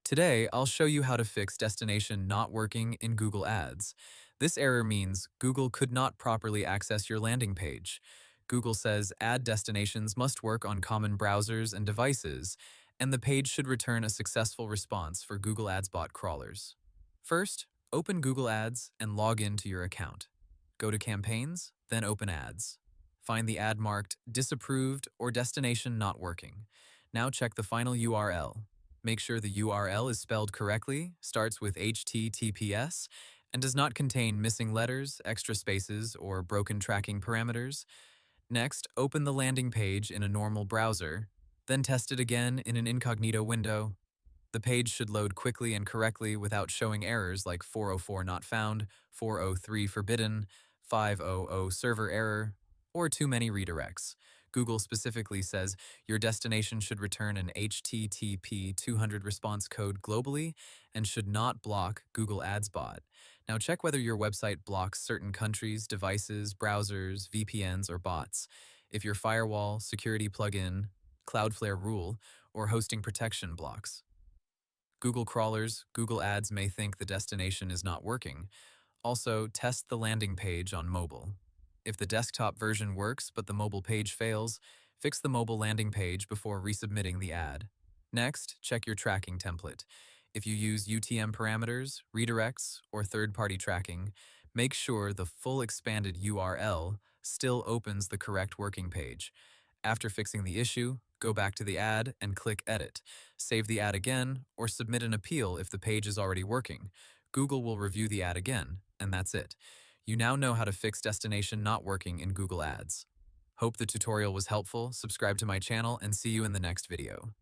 Today, I'll show you how to fix destination not working in Google Ads. This error means Google could not properly access your landing page. Google says ad destinations must work on common browsers and devices, and the page should return a successful response for Google AdsBot crawlers. First, open Google Ads and log in to your account. Go to Campaigns, then Open Ads. Find the ad marked Disapproved or Destination Not Working. Now check the final URL. Make sure the URL is spelled correctly, starts with HTTPS, and does not contain missing letters, extra spaces, or broken tracking parameters. Next, open the landing page in a normal browser, then test it again in an incognito window. The page should load quickly and correctly without showing errors like 404 not found, 403 forbidden, 500 server error, or too many redirects. Google specifically says your destination should return an HTTP 200 response code globally and should not block Google AdsBot. Now check whether your website blocks certain countries, devices, browsers, VPNs, or bots. If your firewall, security plugin, Cloudflare rule, or hosting protection blocks. Google crawlers, Google Ads may think the destination is not working. Also, test the landing page on mobile. If the desktop version works but the mobile page fails, fix the mobile landing page before resubmitting the ad. Next, check your tracking template. If you use UTM parameters, redirects, or third-party tracking, make sure the full expanded URL still opens the correct working page. After fixing the issue, go back to the ad and click Edit. Save the ad again, or submit an appeal if the page is already working. Google will review the ad again, and that's it. You now know how to fix destination not working in Google Ads. Hope the tutorial was helpful, subscribe to my channel, and see you in the next video.